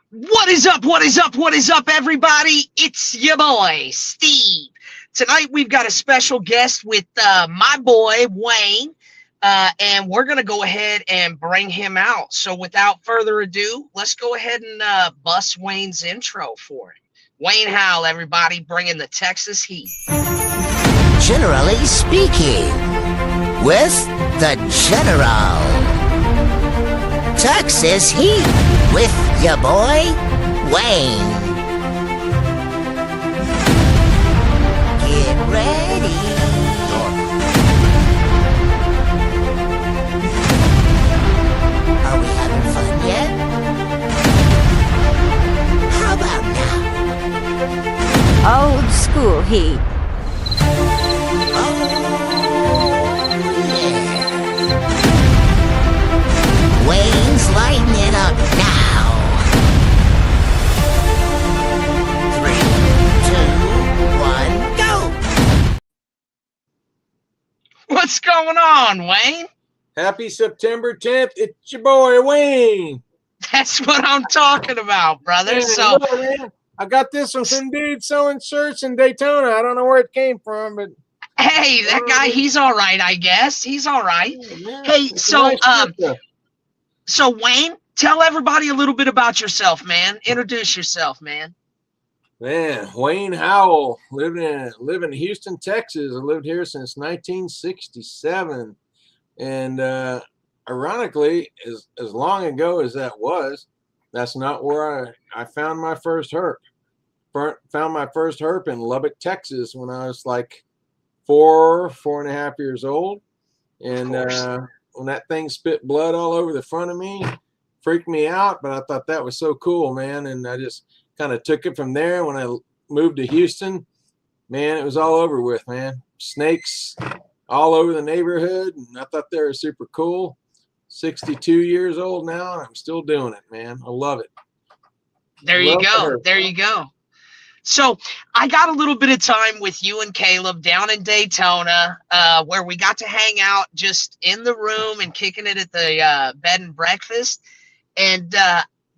What is up? What is up? What is up, everybody? It's your boy, Steve. Tonight we've got a special guest with my boy, Wayne, and we're going to go ahead and bring him out. So without further ado, let's go ahead and bust Wayne's intro for him. Wayne Howell, everybody, bringing the Texas heat. Generally speaking, with the General. Texas Heat with your boy, Wayne. Get ready. Are we having fun yet? How about now? Old school heat. Wayne's lighting it up now. 3, 2, 1, go! What's going on, Wayne? Happy September 10th. It's your boy, Wayne. That's what I'm talking about, brother. Man, So, look, man, I got this from some dude selling shirts in Daytona. I don't know where it came from, but hey, that guy, he's all right, I guess. He's all right. man, Hey, it's a so, nice shirt, though. So, Wayne, tell everybody a little bit about yourself, man. Introduce yourself, man. Man, Wayne Howell, live in Houston, Texas. I lived here since 1967, and ironically, as long ago as that was, that's not where I found my first herp. Found my first herp in Lubbock, Texas, when I was like 4.5 years old, and when that thing spit blood all over the front of me, freaked me out. But I thought that was so cool, man, and I just kind of took it from there. When I moved to Houston, man, it was all over with, man. Snakes all over the neighborhood, and I thought they were super cool. 62 years old now, and I'm still doing it, man. I love it. There you go. There you go. So I got a little bit of time with you and Caleb down in Daytona, where we got to hang out just in the room and kicking it at the bed and breakfast. And,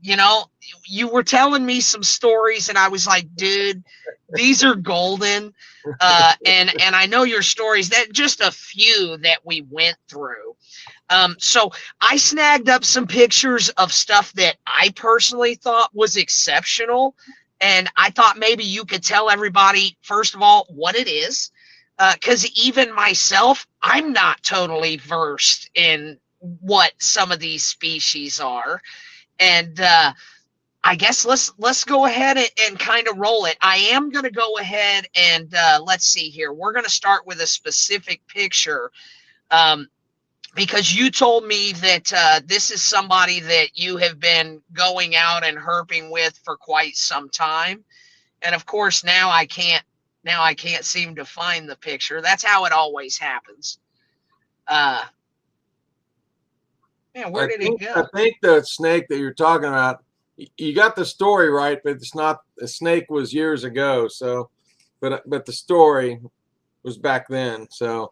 you know, you were telling me some stories, and I was like, dude, these are golden. And I know your stories, that just a few that we went through. So I snagged up some pictures of stuff that I personally thought was exceptional. And I thought maybe you could tell everybody, first of all, what it is. Because even myself, I'm not totally versed in what some of these species are. And I guess let's go ahead and kind of roll it. I am going to go ahead and let's see here. We're going to start with a specific picture. Because you told me that this is somebody that you have been going out and herping with for quite some time. And of course, now I can't seem to find the picture. That's how it always happens. Man, where did it go? I think the snake that you're talking about, you got the story right, but it's not. The snake was years ago. So, but the story was back then. So.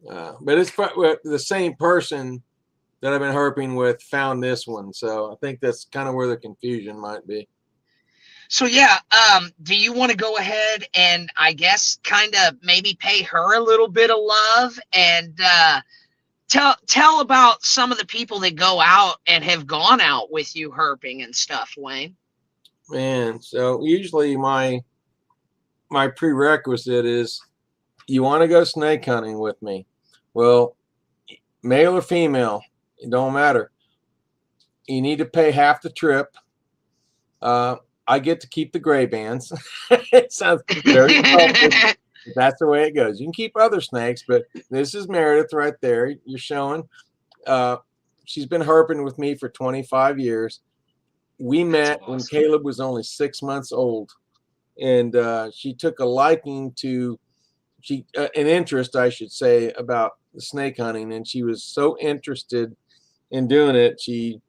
But it's the same person that I've been herping with found this one. So I think that's kind of where the confusion might be. So, yeah, do you want to go ahead and I guess kind of maybe pay her a little bit of love and tell about some of the people that go out and have gone out with you herping and stuff, Wayne? Man, so usually my prerequisite is you want to go snake hunting with me. Well, male or female, it don't matter. You need to pay half the trip. I get to keep the gray bands. It sounds very selfish, but that's the way it goes. You can keep other snakes, but this is Meredith right there. You're showing. She's been herping with me for 25 years. We met when Caleb was only 6 months old, and she took a liking to an interest, I should say, about the snake hunting, and she was so interested in doing it. She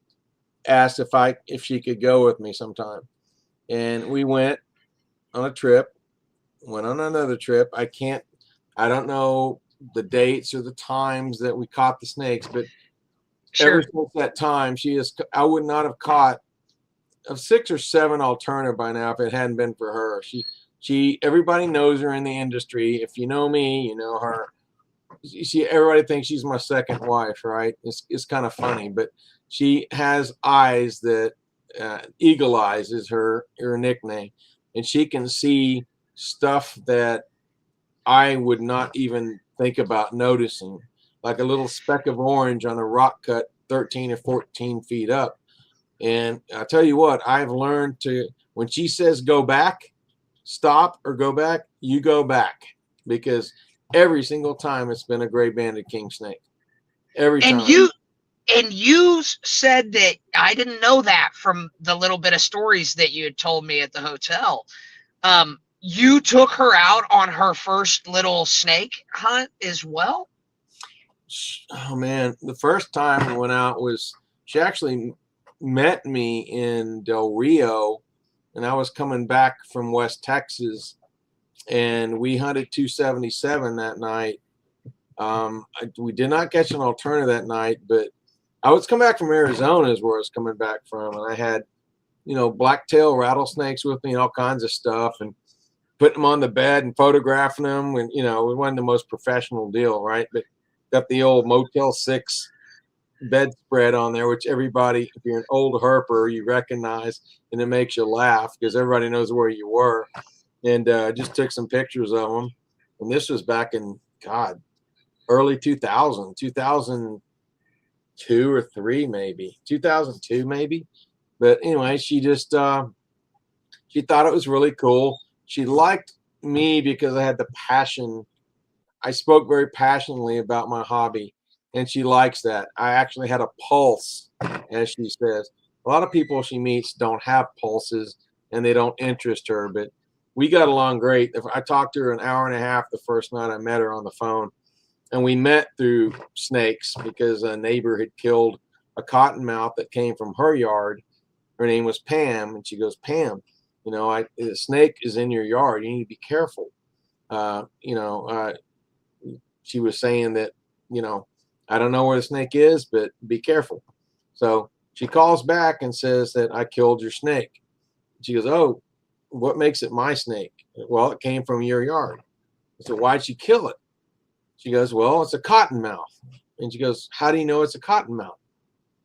asked if she could go with me sometime, and we went on a trip. Went on another trip. I don't know the dates or the times that we caught the snakes, but ever since that time, I would not have caught of 6 or 7 alternative by now if it hadn't been for her. Everybody knows her in the industry. If you know me, you know her. Everybody thinks she's my second wife, right? It's kind of funny, but she has eyes that eagle eyes is her nickname, and she can see stuff that I would not even think about noticing, like a little speck of orange on a rock cut 13 or 14 feet up. And I tell you what, I've learned to, when she says go back, stop or go back, you go back, because every single time it's been a gray banded king snake. Every time. And you said that, I didn't know that from the little bit of stories that you had told me at the hotel. You took her out on her first little snake hunt as well? Oh man, the first time we went out was, she actually met me in Del Rio, and I was coming back from West Texas, and we hunted 277 that night. We did not catch an alternative that night, but I was coming back from Arizona is where I was coming back from, and I had, you know, blacktail rattlesnakes with me and all kinds of stuff, and putting them on the bed and photographing them. And, you know, it wasn't the most professional deal, right? But got the old Motel 6 bedspread on there, which everybody, if you're an old herper, you recognize, and it makes you laugh because everybody knows where you were. And just took some pictures of them. And this was back in, God, early 2002 or 3, maybe 2002, maybe. But anyway, she just she thought it was really cool. She liked me because I had the passion. I spoke very passionately about my hobby, and she likes that. I actually had a pulse, as she says. A lot of people she meets don't have pulses, and they don't interest her, but we got along great. I talked to her an hour and a half the first night I met her on the phone, and we met through snakes because a neighbor had killed a cottonmouth that came from her yard. Her name was Pam, and she goes, Pam, you know, a snake is in your yard. You need to be careful. She was saying that, you know, I don't know where the snake is, but be careful. So she calls back and says that I killed your snake. She goes, oh, what makes it my snake? Well, it came from your yard. I said, why'd you kill it? She goes, well, it's a cottonmouth. And she goes, how do you know it's a cottonmouth?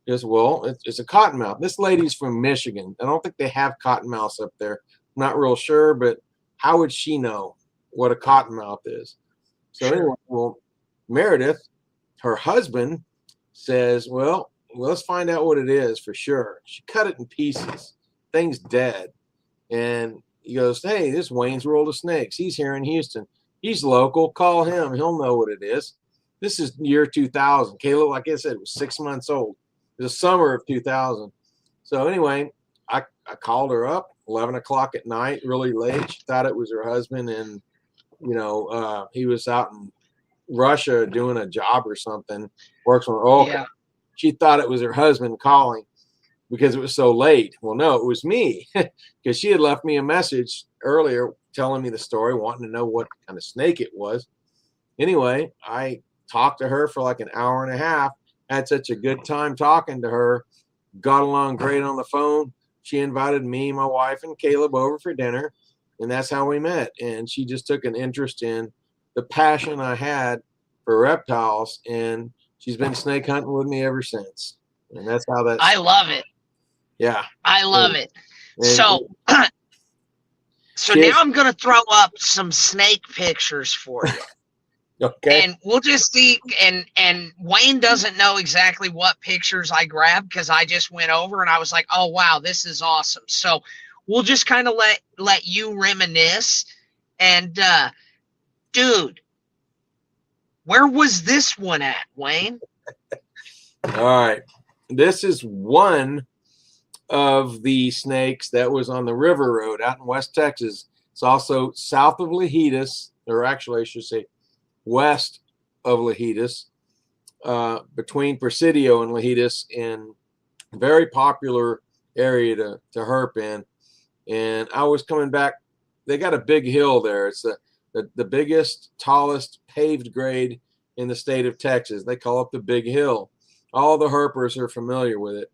She goes, well, it's a cottonmouth. This lady's from Michigan. I don't think they have cottonmouths up there. I'm not real sure, but how would she know what a cottonmouth is? So anyway, well, Meredith, her husband, says, well, let's find out what it is for sure. She cut it in pieces. Thing's dead. And he goes, hey, this is Wayne's World of Snakes. He's here in Houston. He's local. Call him. He'll know what it is. This is year 2000. Caleb, like I said, was 6 months old. It was the summer of 2000. So anyway, I called her up 11 o'clock at night, really late. She thought it was her husband, and, you know, he was out in Russia doing a job or something. Works on, oh, yeah. She thought it was her husband calling because it was so late. Well, no, it was me, because she had left me a message earlier telling me the story, wanting to know what kind of snake it was. Anyway, I talked to her for like an hour and a half. Had such a good time talking to her. Got along great on the phone. She invited me, my wife, and Caleb over for dinner, and that's how we met. And she just took an interest in the passion I had for reptiles, and she's been snake hunting with me ever since. And that's how that. I love it. Yeah, I love it. So now I'm gonna throw up some snake pictures for you. Okay. And we'll just see. And Wayne doesn't know exactly what pictures I grabbed because I just went over and I was like, oh wow, this is awesome. So we'll just kind of let you reminisce. And dude, where was this one at, Wayne? All right. This is one of the snakes that was on the River Road out in West Texas. It's also south of Lajitas, or actually I should say west of Lajitas, between Presidio and Lajitas, in a very popular area to herp in. And I was coming back. They got a big hill there. It's the biggest, tallest paved grade in the state of Texas. They call it the Big Hill. All the herpers are familiar with it.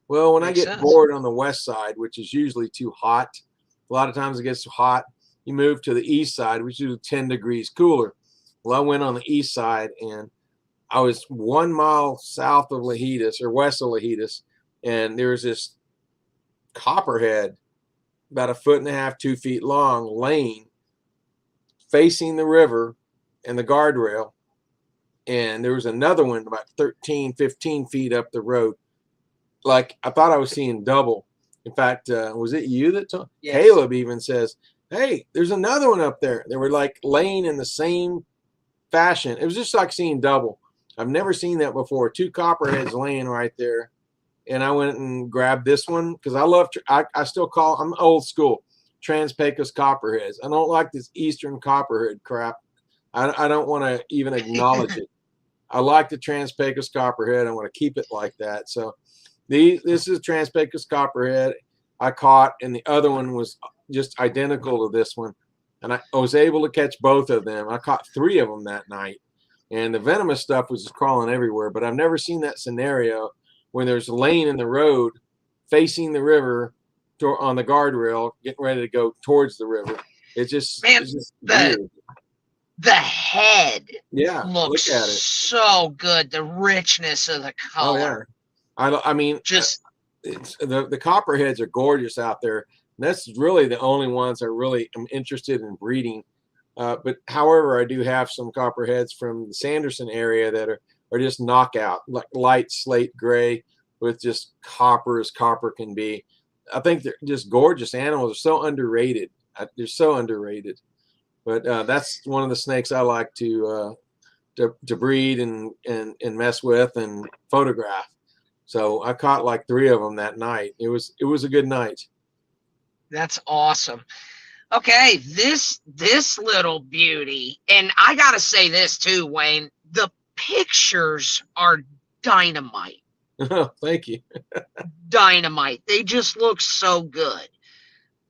Well, when I Makes get sense. bored on the west side, which is usually too hot, a lot of times it gets too hot, you move to the east side, which is 10 degrees cooler. Well, I went on the east side, and I was 1 mile south of Lahitas, or west of Lahitas, and there was this copperhead about 1.5 feet, 2 feet long, laying facing the river and the guardrail. And there was another one about 13, 15 feet up the road. Like, I thought I was seeing double. In fact, was it you that told? Yes. Caleb even says, hey, there's another one up there. They were like laying in the same fashion. It was just like seeing double. I've never seen that before. 2 copperheads laying right there. And I went and grabbed this one because I still call, I'm old school, Trans-Pecos copperheads. I don't like this Eastern copperhead crap. I don't want to even acknowledge it. I like the Trans-Pecos copperhead. I want to keep it like that. So this is Trans-Pecos copperhead I caught, and the other one was just identical to this one. And I was able to catch both of them. I caught 3 of them that night. And the venomous stuff was just crawling everywhere. But I've never seen that scenario when there's a lane in the road facing the river on the guardrail, getting ready to go towards the river. It's just weird. The head look looks at it. so good. The richness of the color. Oh, yeah. I mean, just the copperheads are gorgeous out there. And that's really the only ones I really am interested in breeding. But however, I do have some copperheads from the Sanderson area that are just knockout, like light slate gray with just copper as copper can be. I think they're just gorgeous animals. They're so underrated. They're so underrated. But that's one of the snakes I like to breed and mess with and photograph. So I caught like 3 of them that night. It was a good night. That's awesome. Okay, this little beauty, and I gotta say this too, Wayne. The pictures are dynamite. Thank you. Dynamite. They just look so good.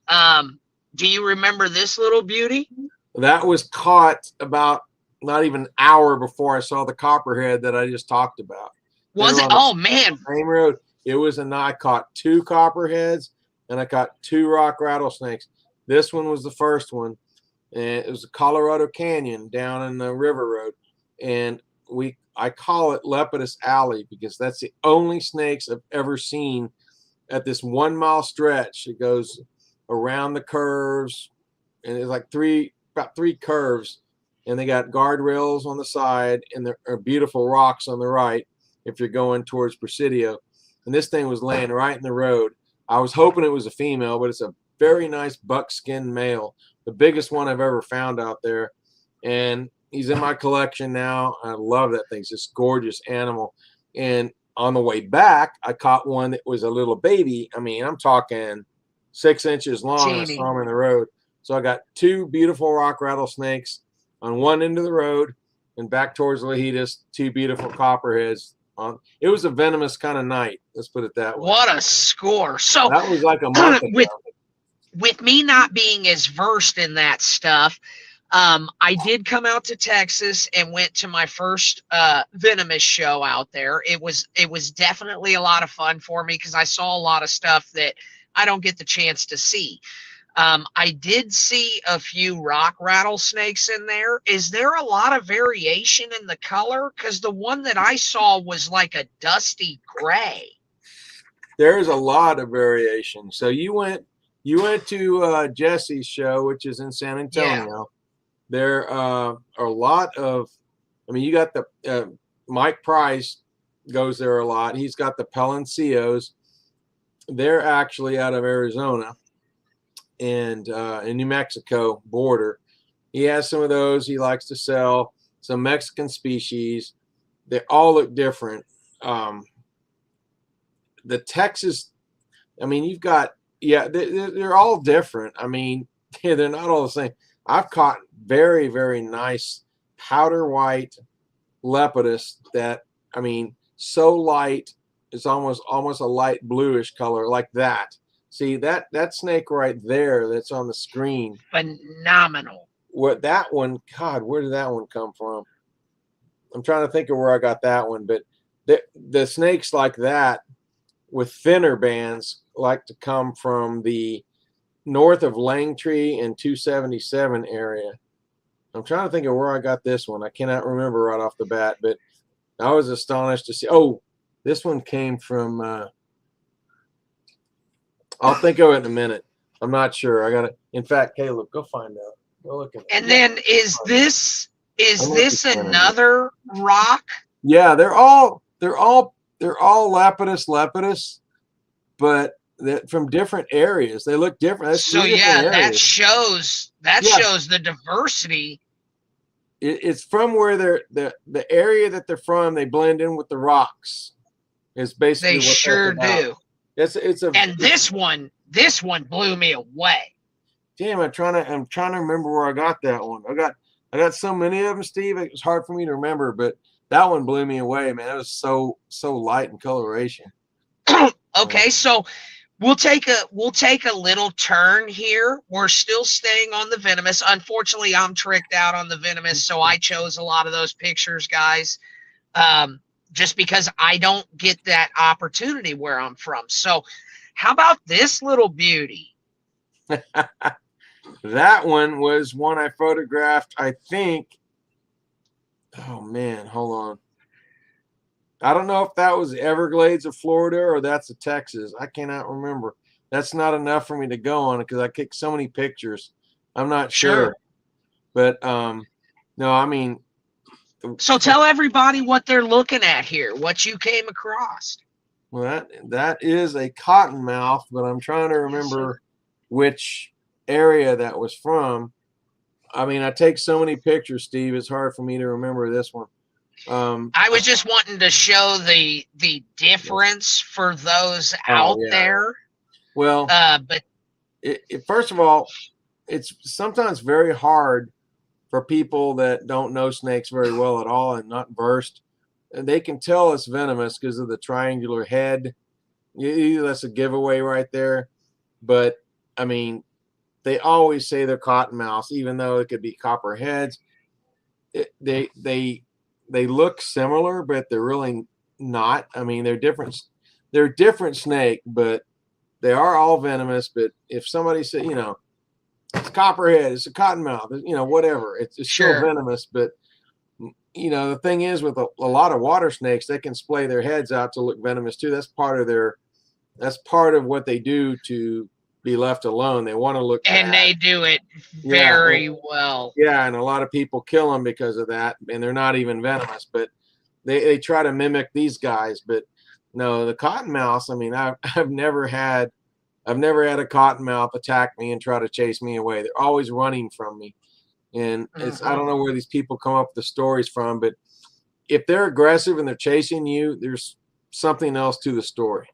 Do you remember this little beauty? That was caught about not even an hour before I saw the copperhead that I just talked about. Was it? Oh man! Same road. It was I caught 2 copperheads and I caught 2 rock rattlesnakes. This one was the first one, and it was a Colorado Canyon down in the River Road, and I call it Lepidus Alley because that's the only snakes I've ever seen at this 1 mile stretch. It goes around the curves, and it's like about 3 curves, and they got guardrails on the side, and there are beautiful rocks on the right if you're going towards Presidio. And this thing was laying right in the road. I was hoping it was a female, but it's a very nice buckskin male, the biggest one I've ever found out there. And he's in my collection now. I love that thing. It's this gorgeous animal. And on the way back, I caught one that was a little baby. I mean, I'm talking 6 inches long. I saw him in the road. So I got 2 beautiful rock rattlesnakes on one end of the road, and back towards Lahitas, 2 beautiful copperheads. It was a venomous kind of night. Let's put it that way. What a score! So that was like a month ago. With me not being as versed in that stuff, I did come out to Texas and went to my first venomous show out there. It was definitely a lot of fun for me because I saw a lot of stuff that I don't get the chance to see. I did see a few rock rattlesnakes in there. Is there a lot of variation in the color? Because the one that I saw was like a dusty gray. There's a lot of variation. So you went to Jesse's show, which is in San Antonio. Yeah. There are a lot of, I mean, you got the Mike Price goes there a lot. He's got the Palencios. They're actually out of Arizona and in New Mexico border. He has some of those. He likes to sell some Mexican species. They all look different. The Texas, I mean, you've got, yeah, they're all different. I mean, they're not all the same. I've caught very, very nice powder white Lepidus that, I mean, so light, it's almost a light bluish color like that. See, that snake right there that's on the screen. Phenomenal. What that one, God, where did that one come from? I'm trying to think of where I got that one, but the snakes like that, with thinner bands like to come from the north of Langtree and 277 area. I'm trying to think of where I got this one. I cannot remember right off the bat, but I was astonished to see. Oh, this one came from. I'll think of it in a minute. I'm not sure. I gotta. In fact, Caleb, go find out. Go look at it. And then is this another rock? Yeah, they're all lapidus, but from different areas. They look different. That's so yeah, that shows the diversity. It's from where the area that they're from. They blend in with the rocks. Is basically they what sure do. And this one blew me away. Damn, I'm trying to remember where I got that one. I got so many of them, Steve. It was hard for me to remember, but that one blew me away, man. It was so light in coloration. Okay, so we'll take a little turn here. We're still staying on the venomous. Unfortunately, I'm tricked out on the venomous, so I chose a lot of those pictures, guys. Just because I don't get that opportunity where I'm from. So how about this little beauty? That one was one I photographed, I think. Oh man, hold on. I don't know if that was Everglades of Florida or that's a Texas. I cannot remember. That's not enough for me to go on because I kicked so many pictures. I'm not sure. But no, I mean. So tell everybody what they're looking at here, what you came across. Well, that is a cottonmouth, but I'm trying to remember which area that was from. I mean, I take so many pictures, Steve. It's hard for me to remember this one. I was just wanting to show the difference for those out there. Well, but first of all, it's sometimes very hard for people that don't know snakes very well at all and not versed. And they can tell it's venomous because of the triangular head. That's a giveaway right there. But I mean, they always say they're cottonmouths, even though it could be copperheads. They look similar, but they're really not. I mean, they're different. They're a different snake, but they are all venomous. But if somebody said, it's a copperhead, it's a cottonmouth, whatever, it's still venomous. But the thing is, with a lot of water snakes, they can splay their heads out to look venomous too. That's part of what they do to be left alone. They want to look and bad. They do it very well. Yeah, and a lot of people kill them because of that, and they're not even venomous, but they try to mimic these guys. But no, the cottonmouths, I mean, I've never had a cottonmouth attack me and try to chase me away. They're always running from me. And I don't know where these people come up with the stories from, but if they're aggressive and they're chasing you, there's something else to the story.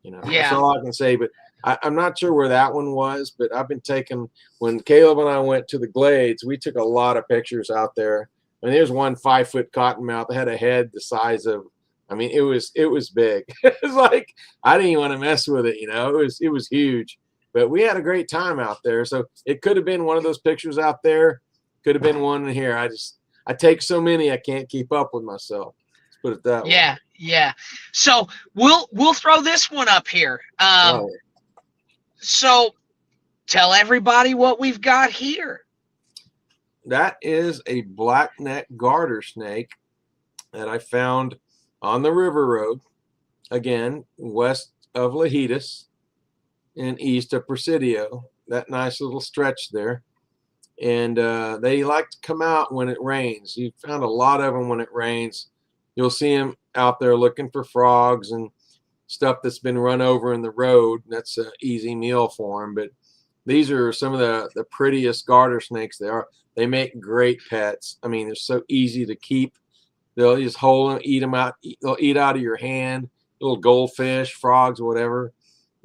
That's all I can say. But I'm not sure where that one was, but I've been taking, when Caleb and I went to the Glades, we took a lot of pictures out there. I mean, there's one 5-foot cottonmouth that had a head the size of, I mean, it was big. It was like, I didn't even want to mess with it. It was huge. But we had a great time out there. So it could have been one of those pictures out there. Could have been one in here. I take so many, I can't keep up with myself. Let's put it that way. Yeah. So we'll throw this one up here. So tell everybody what we've got here. That is a blackneck garter snake that I found on the river road. Again, west of Lajitas and east of Presidio, that nice little stretch there. And they like to come out when it rains. You found a lot of them when it rains. You'll see them out there looking for frogs and stuff that's been run over in the road. That's an easy meal for them. But these are some of the prettiest garter snakes there are. They make great pets. I mean, they're so easy to keep. They'll just hold them, eat them out. They'll eat out of your hand. Little goldfish, frogs, whatever.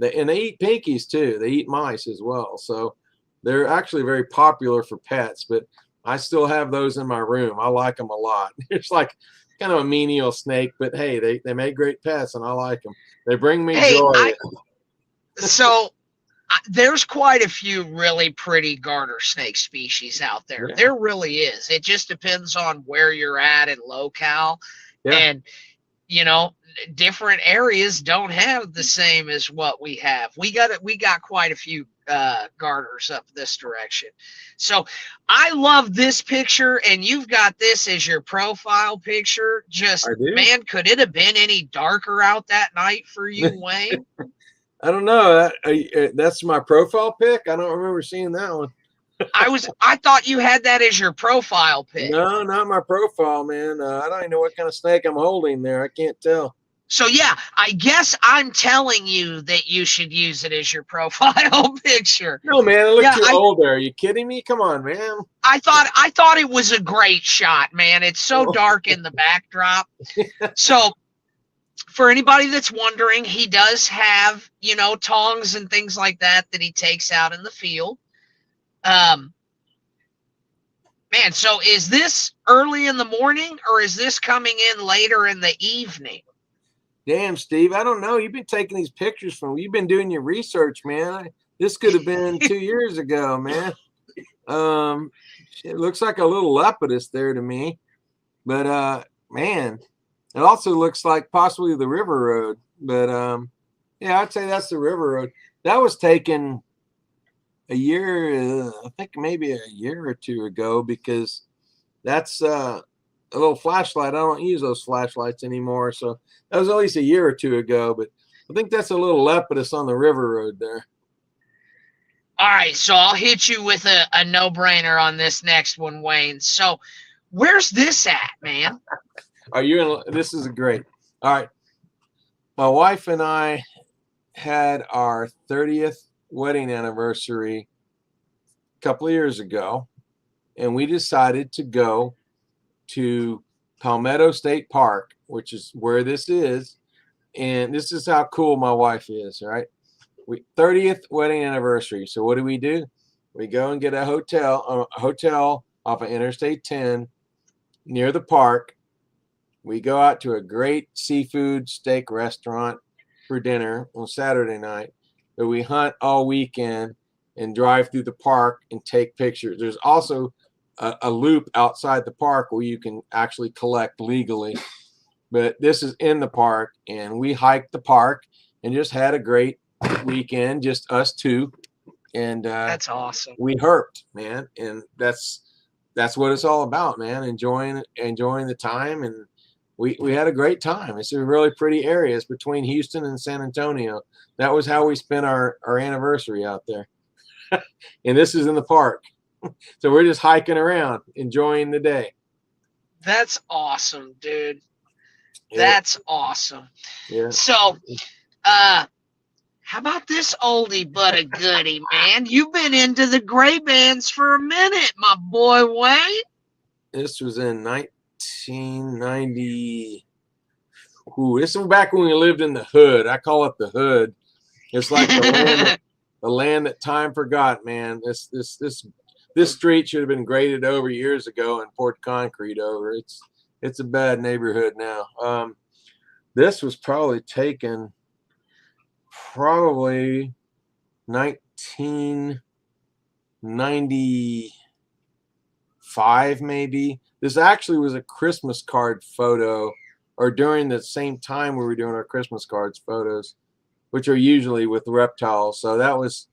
And they eat pinkies too. They eat mice as well. So they're actually very popular for pets. But I still have those in my room. I like them a lot. It's like kind of a menial snake, but hey, they make great pets, and I like them. They bring me joy. So there's quite a few really pretty garter snake species out there. Yeah. There really is. It just depends on where you're at in locale. Yeah. And you know, different areas don't have the same as what we have. We got quite a few garters up this direction. So I love this picture, and you've got this as your profile picture. I Just, do. man, could it have been any darker out that night for you, Wayne? I don't know. That's my profile pic. I don't remember seeing that one. I thought you had that as your profile pic. No, not my profile, man. I don't even know what kind of snake I'm holding there. I can't tell. So yeah, I guess I'm telling you that you should use it as your profile picture. No, man, I look Yeah, too old there. Are you kidding me? Come on, man. I thought it was a great shot, man. It's so dark in the backdrop. So for anybody that's wondering, he does have, you know, tongs and things like that he takes out in the field. Man, so is this early in the morning, or is this coming in later in the evening? Damn, Steve, I don't know. You've been taking these pictures from. You've been doing your research, man. This could have been 2 years ago, man. It looks like a little lepidus there to me, but man, it also looks like possibly the river road. But yeah, I'd say that's the river road. That was taken a year, I think maybe a year or two ago, because that's a little flashlight. I don't use those flashlights anymore, so that was at least a year or two ago. But I think that's a little lepidus on the river road there. All right, so I'll hit you with a no-brainer on this next one, Wayne. So where's this at, man? Are you in? This is great. All right. My wife and I had our 30th wedding anniversary a couple of years ago, and we decided to go to Palmetto State Park, which is where this is. And this is how cool my wife is, right? 30th wedding anniversary. So what do? We go and get a hotel off of Interstate 10 near the park. We go out to a great seafood steak restaurant for dinner on Saturday night. But we hunt all weekend and drive through the park and take pictures. There's also a loop outside the park where you can actually collect legally. But this is in the park, and we hiked the park and just had a great weekend, just us two. And that's awesome. We herped, man, and that's what it's all about, man. Enjoying the time, and we had a great time. It's a really pretty area. It's between Houston and San Antonio. That was how we spent our anniversary out there. And this is in the park. So we're just hiking around, enjoying the day. That's awesome, dude. Yeah. That's awesome. Yeah. So, how about this oldie but a goodie, man? You've been into the gray bands for a minute, my boy Wayne. This was in 1990. Ooh, this was back when we lived in the hood. I call it the hood. It's like the land that time forgot, man. This street should have been graded over years ago and poured concrete over. It's a bad neighborhood now. This was probably taken 1995, maybe. This actually was a Christmas card photo, or during the same time we were doing our Christmas cards photos, which are usually with reptiles. So that was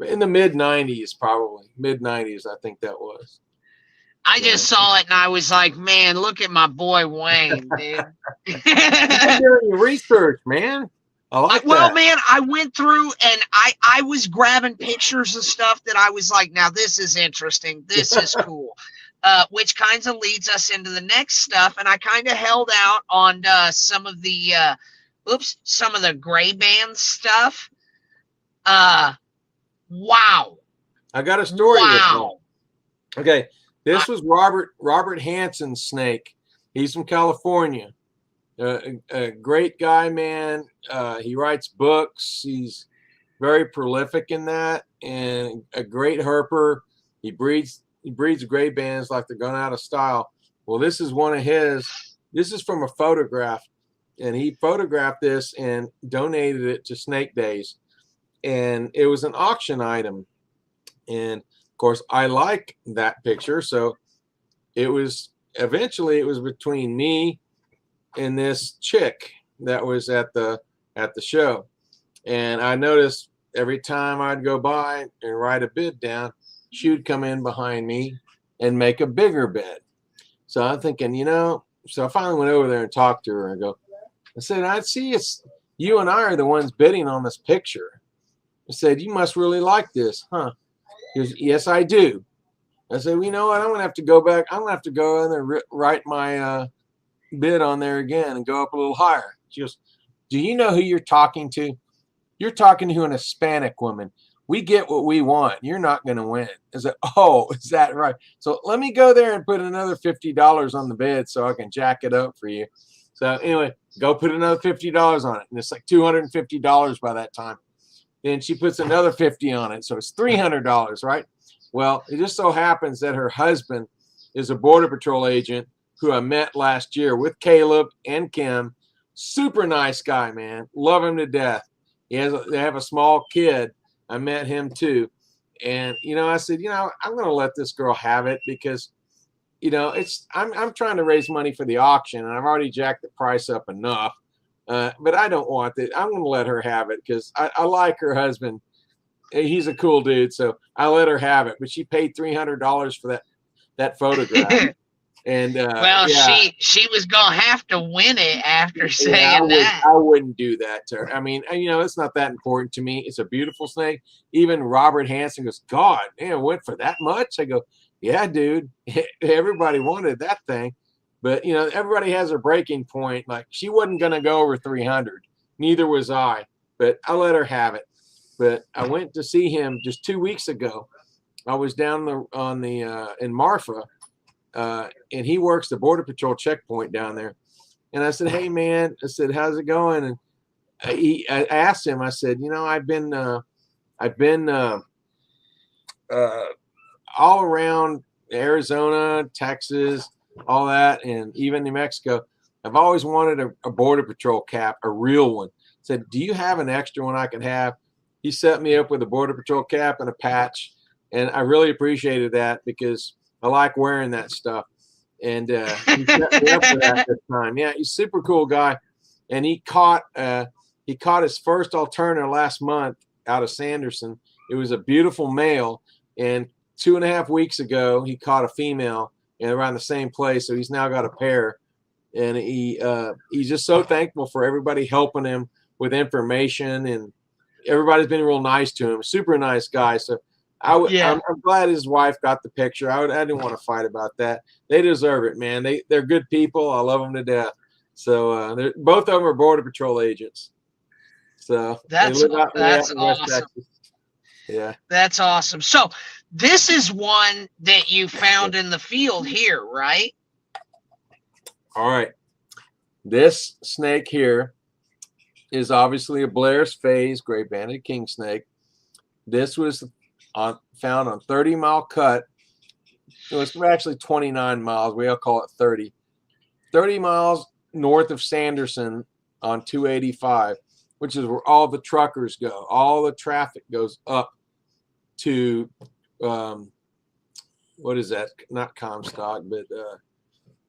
in the mid-90s, probably. Mid-90s, I think that was. I just saw it and I was like, man, look at my boy Wayne, dude. You've been doing your research, man. I like well, that. man, I went through and I was grabbing pictures of stuff that I was like, now this is interesting. This is cool. Which kind of leads us into the next stuff. And I kind of held out on some of the gray band stuff. Wow. I got a story. Wow. Okay. This was Robert Hanson's snake. He's from California. A great guy, man. He writes books. He's very prolific in that, and a great herper. He breeds gray bands like they're going out of style. Well, this is one of his. This is from a photograph, and he photographed this and donated it to Snake Days, and it was an auction item. And of course, I like that picture, so it was between me and this chick that was at the show. And I noticed every time I'd go by and write a bid down, she would come in behind me and make a bigger bid. So I'm thinking, so I finally went over there and talked to her and I said, I see it's you and I are the ones bidding on this picture. I said, you must really like this, huh? He goes, yes, I do. I said, well, you know what? I'm going to have to go back. I'm going to have to go in and write my bid on there again and go up a little higher. She goes, do you know who you're talking to? You're talking to an Hispanic woman. We get what we want. You're not going to win. I said, oh, is that right? So let me go there and put another $50 on the bid so I can jack it up for you. So anyway, go put another $50 on it. And it's like $250 by that time. Then she puts another 50 on it. So it's $300, right? Well, it just so happens that her husband is a Border Patrol agent who I met last year with Caleb and Kim. Super nice guy, man. Love him to death. They have a small kid. I met him too. And, I said, I'm going to let this girl have it because, I'm trying to raise money for the auction and I've already jacked the price up enough. But I don't want that. I'm going to let her have it because I like her husband. He's a cool dude. So I let her have it, but she paid $300 for that photograph. And well, yeah. she was gonna have to win it after saying that. I wouldn't do that to her. I mean, it's not that important to me. It's a beautiful snake. Even Robert Hansen goes, God, man, went for that much? I go, yeah, dude. Everybody wanted that thing. But everybody has a breaking point. Like she wasn't gonna go over 300. Neither was I. But I let her have it. But I went to see him just 2 weeks ago. I was down in Marfa. And he works the Border Patrol checkpoint down there. And I said, hey, man, I said, how's it going? And I asked him, I said, I've been all around Arizona, Texas, all that, and even New Mexico. I've always wanted a Border Patrol cap, a real one. I said, do you have an extra one I can have? He set me up with a Border Patrol cap and a patch. And I really appreciated that because I like wearing that stuff. And he set me up for that this time. Yeah, he's a super cool guy. And he caught his first alterna last month out of Sanderson. It was a beautiful male. And 2.5 weeks ago, he caught a female around the same place. So he's now got a pair. And he's just so thankful for everybody helping him with information. And everybody's been real nice to him. Super nice guy. So I'm glad his wife got the picture. I didn't want to fight about that. They deserve it, man. They're good people. I love them to death. So both of them are Border Patrol agents. So that's awesome. Yeah, that's awesome. So this is one that you found in the field here, right? All right. This snake here is obviously a Blair's phase gray banded king snake. This was found on 30-mile cut. It was actually 29 miles. We all call it 30. 30 miles north of Sanderson on 285, which is where all the truckers go. All the traffic goes up to, what is that? Not Comstock, but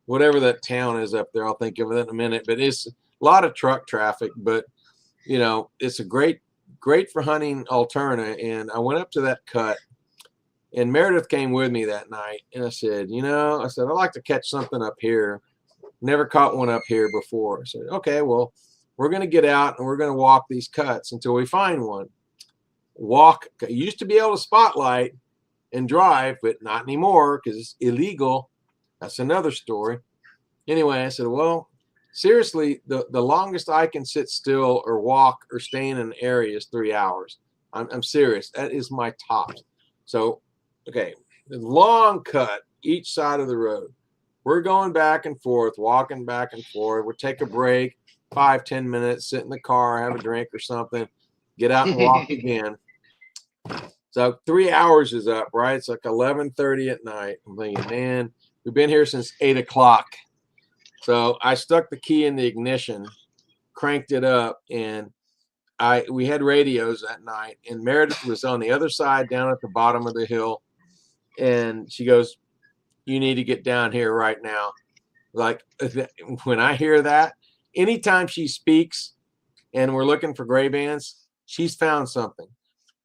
whatever that town is up there. I'll think of it in a minute. But it's a lot of truck traffic. But, it's a great for hunting alterna. And I went up to that cut. And Meredith came with me that night. And I said, I'd like to catch something up here. Never caught one up here before. I said, okay, well, we're going to get out and we're going to walk these cuts until we find one. Used to be able to spotlight and drive, but not anymore because it's illegal. That's another story. Anyway, I said, well, seriously, the longest I can sit still or walk or stay in an area is 3 hours. I'm serious. That is my top. So, okay, the long cut each side of the road. We're going back and forth, walking back and forth. We'll take a break, 5-10 minutes, sit in the car, have a drink or something, get out and walk again. So 3 hours is up, right? It's like 11:30 at night. I'm thinking, man, we've been here since 8 o'clock. So I stuck the key in the ignition, cranked it up, and we had radios that night. And Meredith was on the other side down at the bottom of the hill. And she goes, you need to get down here right now. Like when I hear that, anytime she speaks and we're looking for gray bands, she's found something.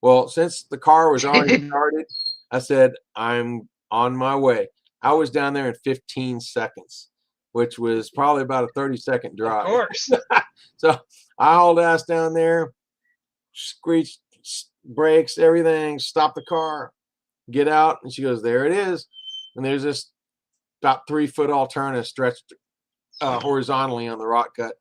Well, since the car was already started, I said, I'm on my way. I was down there in 15 seconds, which was probably about a 30-second drive. Of course. So I hauled ass down there, screeched, brakes, everything, stopped the car, get out. And she goes, there it is. And there's this about 3-foot alternative stretched horizontally on the rock cut.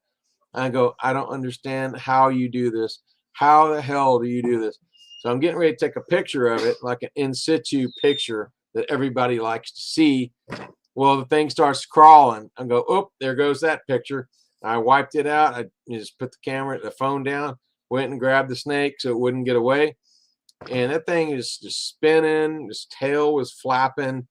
I go, I don't understand how you do this. How the hell do you do this? So I'm getting ready to take a picture of it, like an in situ picture that everybody likes to see. Well, the thing starts crawling. I go, oh, there goes that picture. I wiped it out. I just put the phone down, went and grabbed the snake so it wouldn't get away. And that thing is just spinning. His tail was flapping,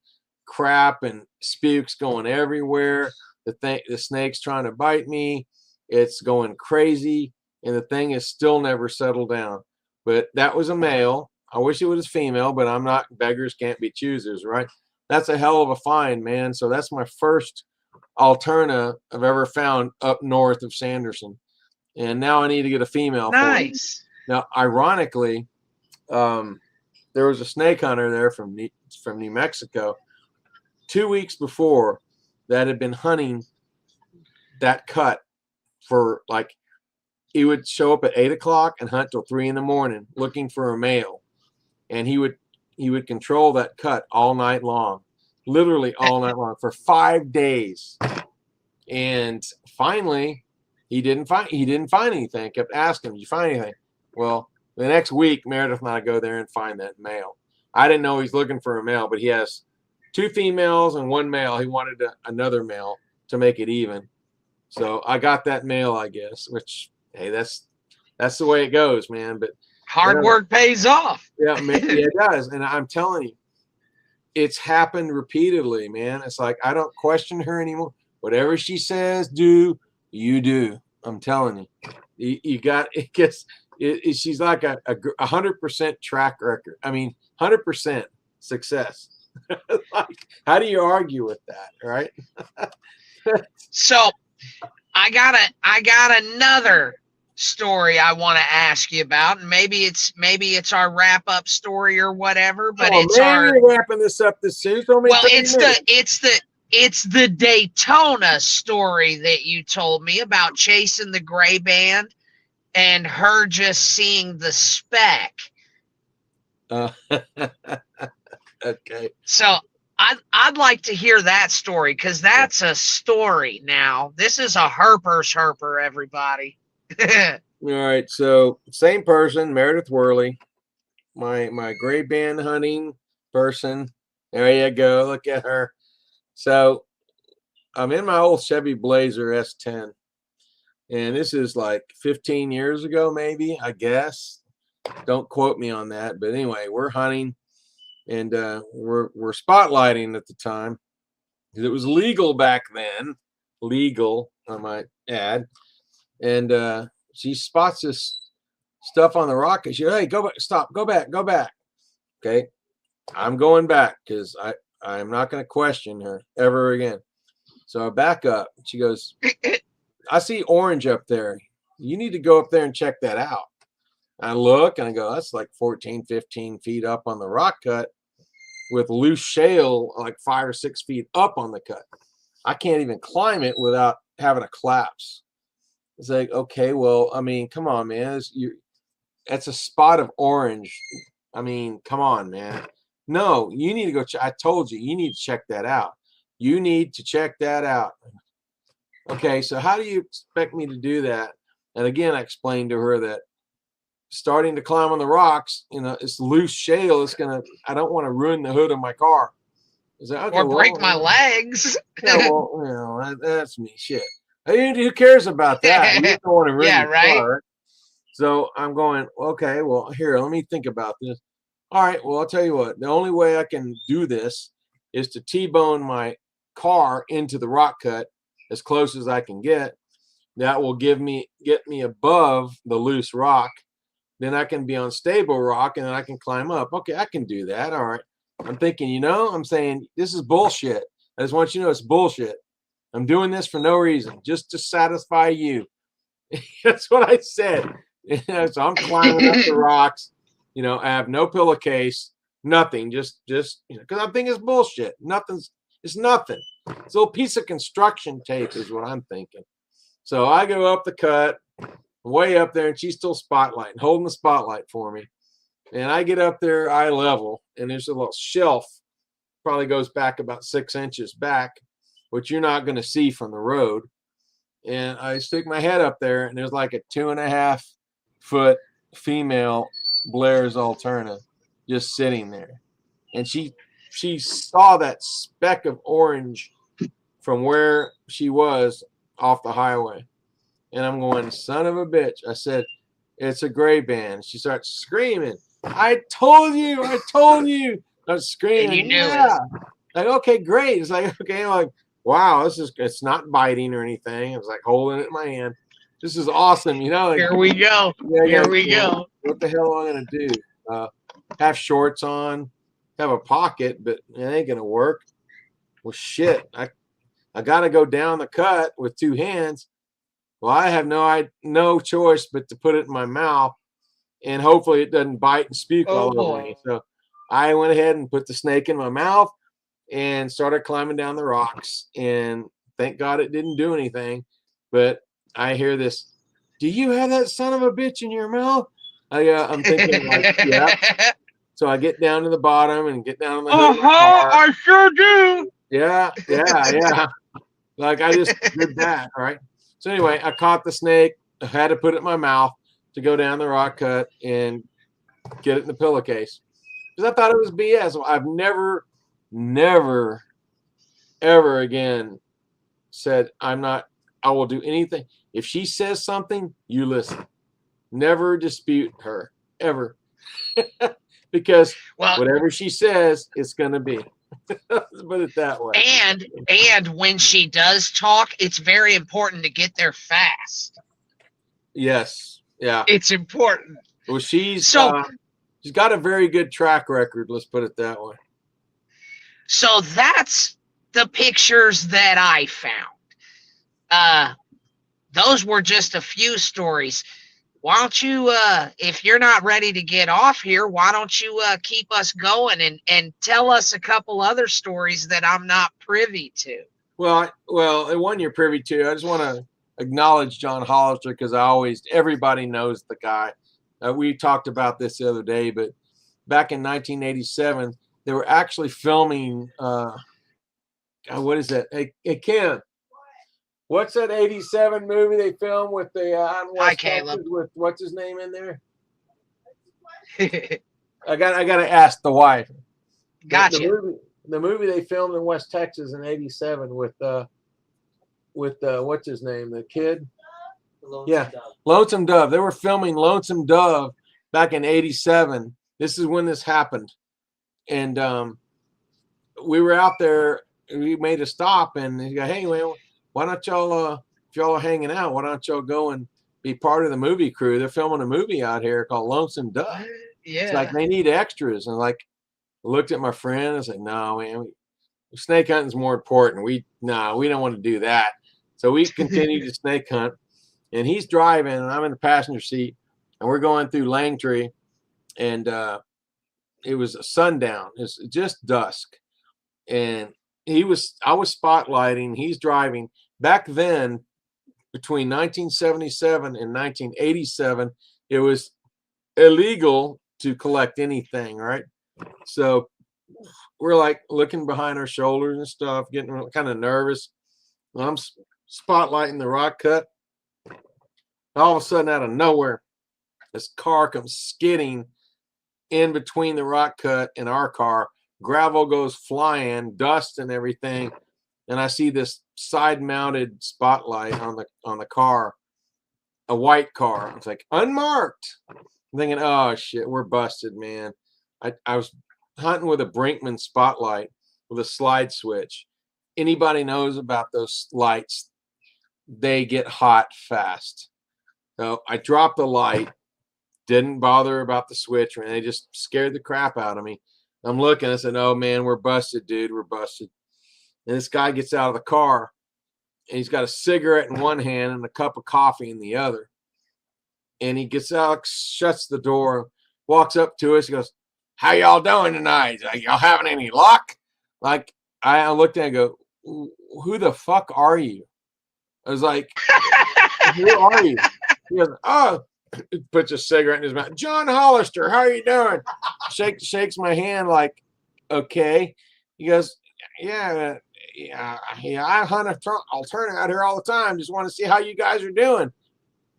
crap and spukes going everywhere. The snake's trying to bite me. It's going crazy, and the thing is still never settled down. But that was a male. I wish it was female, but I'm not. Beggars can't be choosers, right? That's a hell of a find, man. So that's my first Alterna I've ever found up north of Sanderson, and now I need to get a female. Nice. Now, ironically, there was a snake hunter there from New Mexico 2 weeks before that had been hunting that cut for like, he would show up at 8 o'clock and hunt till 3 in the morning looking for a male, and he would control that cut all night long, literally all night long for 5 days. And finally, he didn't find anything. Kept asking, did you find anything? Well, the next week, Meredith and I go there and find that male. I didn't know he's looking for a male, but he has 2 females and 1 male. He wanted another male to make it even. So I got that male, I guess, which, hey, that's the way it goes, man. But hard work pays off. Yeah, it does. And I'm telling you, it's happened repeatedly, man. It's like, I don't question her anymore. Whatever she says, do, you do. I'm telling you. You got it. Gets she's like a 100% track record. I mean, 100% success. Like, how do you argue with that, right? So I got another story I want to ask you about, and maybe it's our wrap up story or whatever, but we're wrapping this up this soon. Well, it's the Daytona story that you told me about, chasing the gray band and her just seeing the speck. Okay. So I'd like to hear that story, because that's a story now. This is a herper's herper, everybody. All right. So same person, Meredith Worley, my gray band hunting person. There you go. Look at her. So I'm in my old Chevy Blazer S10. And this is like 15 years ago, maybe, I guess. Don't quote me on that. But anyway, we're hunting. And we're spotlighting at the time, because it was legal back then. Legal, I might add. And she spots this stuff on the rock. And she goes, hey, go back, stop, go back. Okay, I'm going back, because I'm not going to question her ever again. So I back up. She goes, I see orange up there. You need to go up there and check that out. I look and I go, that's like 14, 15 feet up on the rock cut with loose shale like 5 or 6 feet up on the cut. I can't even climb it without having a collapse. It's like, okay, well, I mean, come on, man. That's a spot of orange. I mean, come on, man. No, you need to go. I told you, you need to check that out. You need to check that out. Okay, so how do you expect me to do that? And again, I explained to her that starting to climb on the rocks, it's loose shale. I don't want to ruin the hood of my car. Like, okay, or break my legs. Yeah, well, that's me. Shit. Who cares about that? You don't want to ruin your car. So I'm going, okay, well, here, let me think about this. All right, well, I'll tell you what. The only way I can do this is to T-bone my car into the rock cut as close as I can get. That will get me above the loose rock. Then I can be on stable rock, and then I can climb up. Okay, I can do that. All right. I'm thinking, I'm saying, this is bullshit. I just want you to know it's bullshit. I'm doing this for no reason, just to satisfy you. That's what I said. So I'm climbing up the rocks. You know, I have no pillowcase, nothing. Just because I'm thinking it's bullshit. It's nothing. It's a little piece of construction tape is what I'm thinking. So I go up the cut, way up there, and she's still spotlighting, holding the spotlight for me. And I get up there eye level, and there's a little shelf, probably goes back about 6 inches back, which you're not going to see from the road. And I stick my head up there, and there's like a 2.5 foot female Blair's Alterna just sitting there. And she saw that speck of orange from where she was off the highway. And I'm going, son of a bitch. I said, it's a gray band. She starts screaming, I told you. I was screaming. And you knew it. Like, okay, great. It's like, okay, I'm like, wow, it's not biting or anything. I was like holding it in my hand. This is awesome, you know. Like, here we go. Yeah, here we go. What the hell am I gonna do? Have shorts on, have a pocket, but it ain't gonna work. Well, shit, I gotta go down the cut with 2 hands. Well, I have no choice but to put it in my mouth, and hopefully it doesn't bite and speak all over me. So I went ahead and put the snake in my mouth and started climbing down the rocks. And thank God it didn't do anything. But I hear this, do you have that son of a bitch in your mouth? I'm thinking, like, yeah. So I get down to the bottom and get down on the hood of the car. I sure do. Yeah. Like I just did that, all right? So anyway, I caught the snake. I had to put it in my mouth to go down the rock cut and get it in the pillowcase. Because I thought it was BS. I've never, ever again said I will do anything. If she says something, you listen. Never dispute her, ever. Because whatever she says, it's going to be. Let's put it that way. And when she does talk, it's very important to get there fast. Yes. Yeah. It's important. Well, she's got a very good track record. Let's put it that way. So that's the pictures that I found. Those were just a few stories. Why don't you, if you're not ready to get off here, why don't you keep us going and tell us a couple other stories that I'm not privy to? Well, the one you're privy to, I just want to acknowledge John Hollister because everybody knows the guy. We talked about this the other day, but back in 1987, they were actually filming, what is that? Hey, Ken. What's that 87 movie they filmed with the Hi, Caleb. with what's his name in there? I got to ask the wife. Gotcha. The movie they filmed in West Texas in 87 with what's his name? The kid? Dove. Lonesome Dove. They were filming Lonesome Dove back in 87. This is when this happened. And we were out there, we made a stop and he go, hey man, why don't y'all, if y'all are hanging out, why don't y'all go and be part of the movie crew? They're filming a movie out here called Lonesome Dove. Yeah. It's like they need extras. And like, I looked at my friend and said, no, man, snake hunting's more important. We don't want to do that. So we continued to snake hunt. And he's driving and I'm in the passenger seat and we're going through Langtree and it was sundown. It's just dusk. And I was spotlighting, he's driving. Back then, between 1977 and 1987, it was illegal to collect anything, right? So we're like looking behind our shoulders and stuff, getting kind of nervous. I'm spotlighting the rock cut. All of a sudden, out of nowhere, this car comes skidding in between the rock cut and our car. Gravel goes flying, dust and everything. And I see this side-mounted spotlight on the car, a white car. It's like unmarked. I'm thinking, oh shit, we're busted, man. I was hunting with a Brinkman spotlight with a slide switch. Anybody knows about those lights, they get hot fast. So I dropped the light, didn't bother about the switch, and they just scared the crap out of me. I'm looking, I said, oh man, we're busted, dude, we're busted. And this guy gets out of the car and he's got a cigarette in one hand and a cup of coffee in the other. And he gets out, shuts the door, walks up to us. He goes, "How y'all doing tonight? Y'all having any luck?" Like, I looked at him and go, "Who the fuck are you?" I was like, "Who are you?" He goes, "Oh," puts a cigarette in his mouth. "John Hollister, how are you doing?" Shakes my hand like, "Okay." He goes, yeah, I hunt alternative out here all the time. Just want to see how you guys are doing."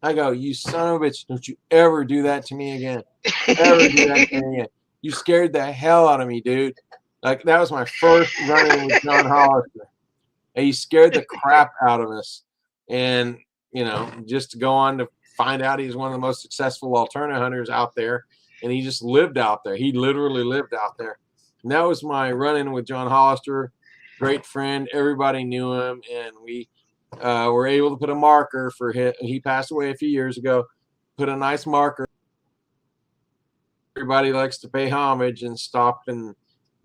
I go, "You son of a bitch, don't you ever do that to me again. Ever do that to me again. You scared the hell out of me, dude." Like, that was my first run-in with John Hollister. And he scared the crap out of us. And, you know, just to go on to find out he's one of the most successful alternative hunters out there. And he just lived out there. He literally lived out there. And that was my run-in with John Hollister. Great friend. Everybody knew him. And we were able to put a marker for him. He passed away a few years ago. Put a nice marker. Everybody likes to pay homage and stop and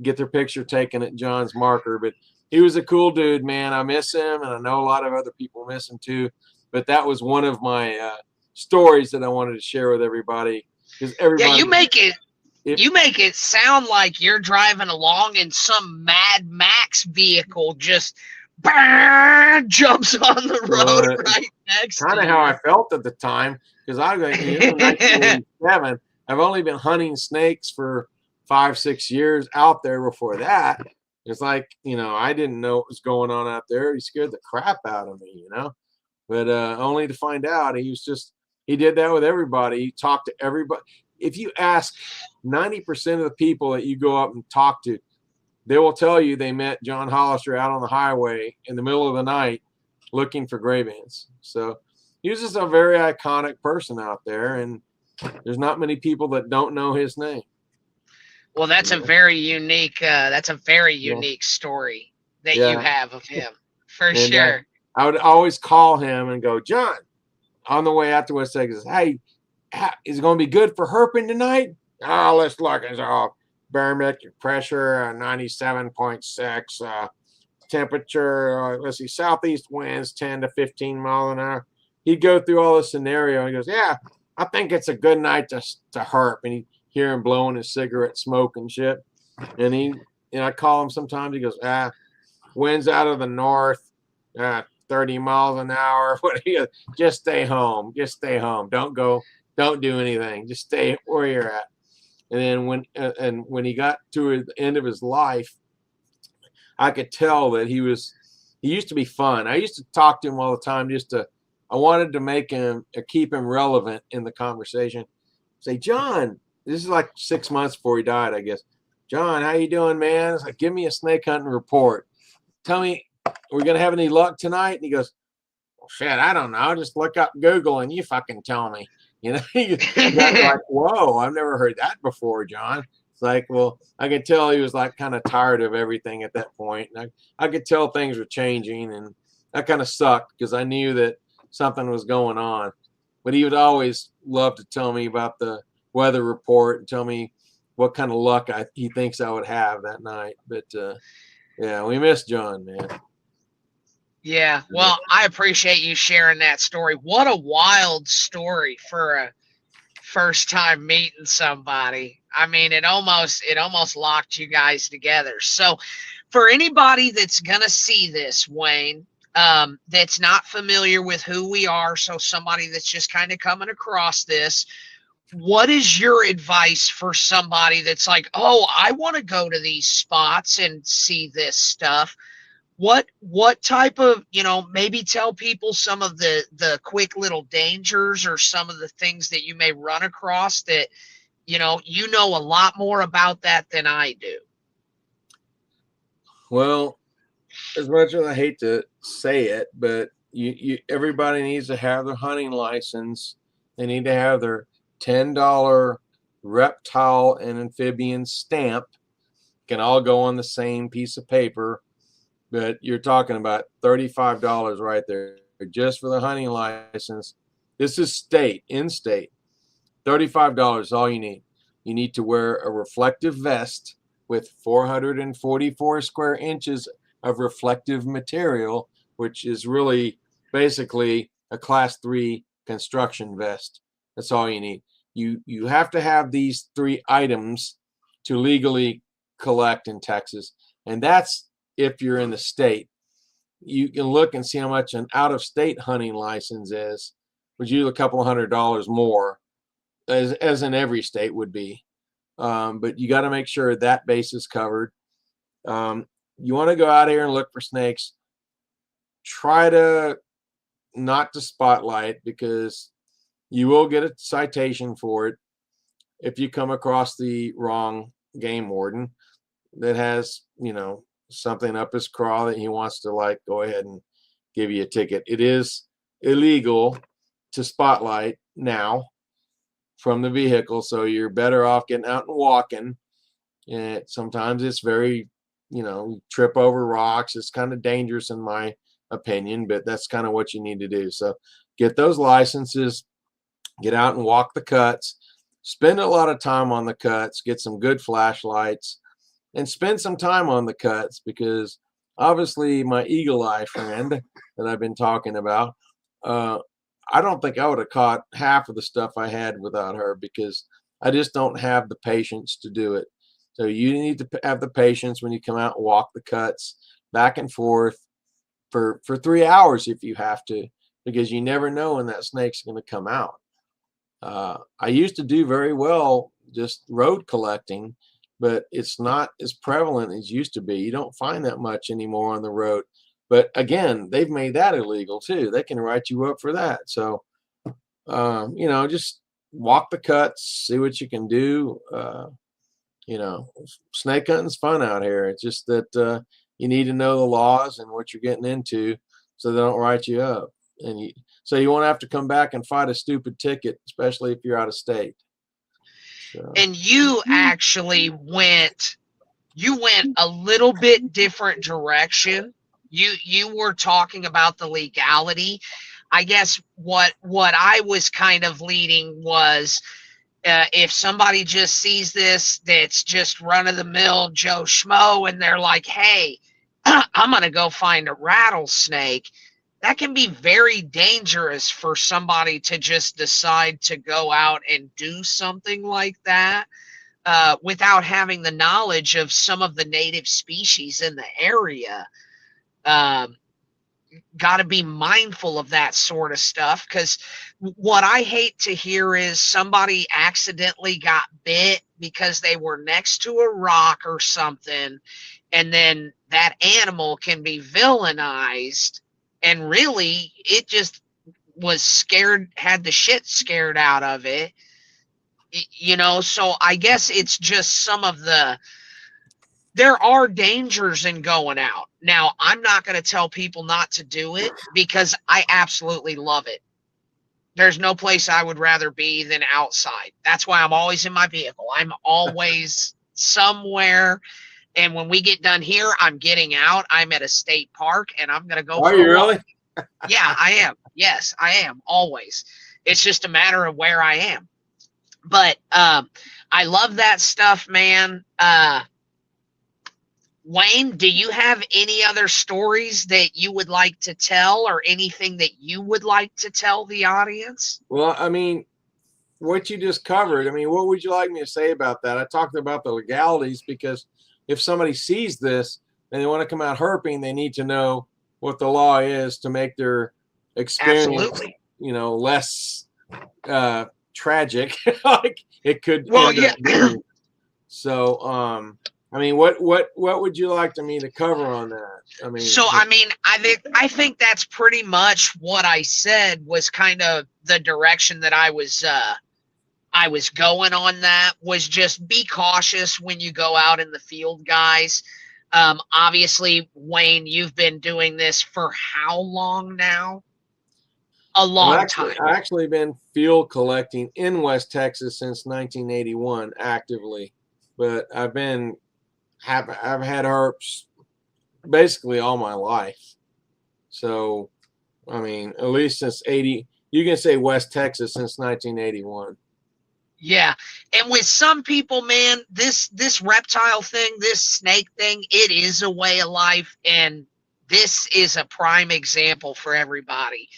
get their picture taken at John's marker. But he was a cool dude, man. I miss him, and I know a lot of other people miss him too. But that was one of my stories that I wanted to share with everybody, because everybody. Yeah, you make it sound like you're driving along in some Mad Max vehicle, just jumps on the road right next to you. Kind of how I felt at the time, because I was in 1987. I've only been hunting snakes for 5-6 years out there. Before that, it's like, you know, I didn't know what was going on out there. He scared the crap out of me, you know. But only to find out he did that with everybody. He talked to everybody. If you ask 90% of the people that you go up and talk to, they will tell you they met John Hollister out on the highway in the middle of the night looking for gray bands. So he was just a very iconic person out there, and there's not many people that don't know his name. Well, that's a very unique story that you have of him, for sure. I would always call him and go, "John," on the way afterwards, say, "Hey, is it going to be good for herping tonight?" "Oh, let's look." It's all barometric pressure, 97.6, temperature, let's see, southeast winds 10 to 15 miles an hour. He'd go through all the scenario and he goes, "Yeah, I think it's a good night to herp." And he'd hear him blowing his cigarette smoke and shit. And I call him sometimes. He goes, "Winds out of the north, 30 miles an hour." "Just stay home. Just stay home. Don't do anything. Just stay where you're at." And then when he got to the end of his life, I could tell that he used to be fun. I used to talk to him all the time. I wanted to keep him relevant in the conversation. Say, "John," this is like 6 months before he died, I guess. "John, how you doing, man?" It's like, "Give me a snake hunting report. Tell me, are we going to have any luck tonight?" And he goes, "Well, shit, I don't know. Just look up Google and you fucking tell me." You know, like, "Whoa, I've never heard that before, John." It's like, well, I could tell he was like kind of tired of everything at that point. And I could tell things were changing, and that kind of sucked because I knew that something was going on. But he would always love to tell me about the weather report and tell me what kind of luck he thinks I would have that night. But yeah, we miss John, man. Yeah, well, I appreciate you sharing that story. What a wild story for a first time meeting somebody. I mean, it almost locked you guys together. So for anybody that's gonna see this, Wayne, that's not familiar with who we are, so somebody that's just kind of coming across this, what is your advice for somebody that's like, "Oh, I want to go to these spots and see this stuff"? What type of, maybe tell people some of the quick little dangers or some of the things that you may run across that, you know a lot more about that than I do. Well, as much as I hate to say it, but everybody needs to have their hunting license. They need to have their $10 reptile and amphibian stamp. Can all go on the same piece of paper. But you're talking about $35 right there just for the hunting license. This is in-state. $35 is all you need. You need to wear a reflective vest with 444 square inches of reflective material which is really basically a class 3 construction vest. That's all you need. You have to have these 3 items to legally collect in Texas, and that's if you're in the state. You can look and see how much an out-of-state hunting license is, which is a couple $100 more, as in every state would be. But you got to make sure that base is covered. You want to go out here and look for snakes. Try to not to spotlight, because you will get a citation for it if you come across the wrong game warden that has, something up his craw that he wants to like go ahead and give you a ticket. It is illegal to spotlight now from the vehicle, so you're better off getting out and walking. And sometimes it's very, trip over rocks. It's kind of dangerous in my opinion, but that's kind of what you need to do. So get those licenses, get out and walk the cuts, spend a lot of time on the cuts, get some good flashlights, and spend some time on the cuts, because obviously my eagle eye friend that I've been talking about, I don't think I would have caught half of the stuff I had without her, because I just don't have the patience to do it. So you need to have the patience when you come out and walk the cuts back and forth for 3 hours if you have to, because you never know when that snake's going to come out. I used to do very well just road collecting, but it's not as prevalent as used to be. You don't find that much anymore on the road. But again, they've made that illegal too. They can write you up for that. So, just walk the cuts, see what you can do. Snake hunting's fun out here. It's just that you need to know the laws and what you're getting into, so they don't write you up. And so you won't have to come back and fight a stupid ticket, especially if you're out of state. So. And you actually went a little bit different direction. You were talking about the legality. I guess what I was kind of leading was, if somebody just sees this that's just run-of-the-mill Joe Schmo, and they're like, hey, I'm going to go find a rattlesnake, that can be very dangerous for somebody to just decide to go out and do something like that without having the knowledge of some of the native species in the area. Got to be mindful of that sort of stuff, because what I hate to hear is somebody accidentally got bit because they were next to a rock or something, and then that animal can be villainized, and really it just was scared, had the shit scared out of it, so I guess it's just some of there are dangers in going out. Now, I'm not going to tell people not to do it, because I absolutely love it. There's no place I would rather be than outside. That's why I'm always in my vehicle. I'm always somewhere. And when we get done here, I'm getting out. I'm at a state park, and I'm going to go. Are you really? Yeah, I am. Yes, I am, always. It's just a matter of where I am. But I love that stuff, man. Wayne, do you have any other stories that you would like to tell, or anything that you would like to tell the audience? Well, I mean, what you just covered, what would you like me to say about that? I talked about the legalities, because if somebody sees this and they want to come out herping, they need to know what the law is to make their experience, less tragic. Like it could. Well, yeah. So, what would you like me to cover on that? I think that's pretty much what I said was kind of the direction that I was going on. That was just be cautious when you go out in the field, guys. Obviously, Wayne, you've been doing this for how long now? A long time. I've actually been field collecting in West Texas since 1981 actively, but I've had herps basically all my life. So, at least since 80, you can say West Texas since 1981. Yeah. And with some people, man, this reptile thing, this snake thing, it is a way of life. And this is a prime example for everybody.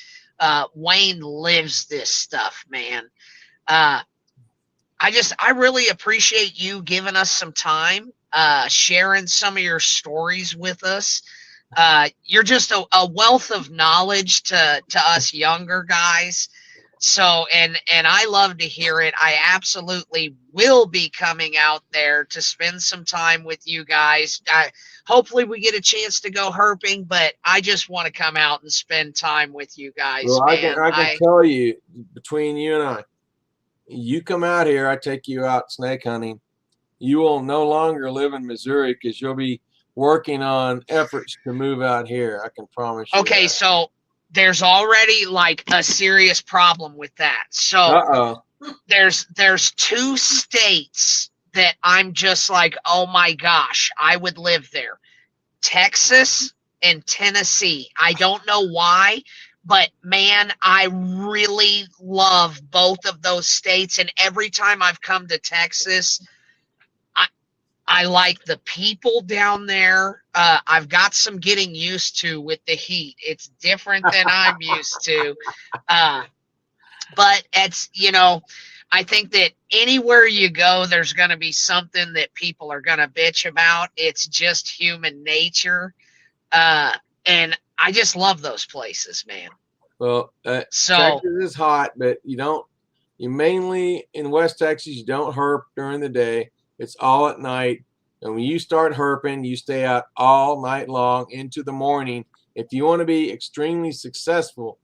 Wayne lives this stuff, man. I really appreciate you giving us some time, sharing some of your stories with us. You're just a wealth of knowledge to us younger guys. So, and I love to hear it. I absolutely will be coming out there to spend some time with you guys. Hopefully we get a chance to go herping, but I just want to come out and spend time with you guys, Well, man. I can tell you, between you and I, you come out here, I take you out snake hunting, you will no longer live in Missouri because you'll be working on efforts to move out here. I can promise you. Okay, that. so there's already like a serious problem with that. So there's 2 states that I'm just like, oh my gosh, I would live there. Texas and Tennessee. I don't know why, but man, I really love both of those states. And every time I've come to Texas, I like the people down there. I've got some getting used to with the heat. It's different than I'm used to. But it's, I think that anywhere you go, there's going to be something that people are going to bitch about. It's just human nature. And I just love those places, man. Well, Texas is hot, but you mainly in West Texas, you don't herp during the day. It's all at night. And when you start herping, you stay out all night long into the morning. If you want to be extremely successful,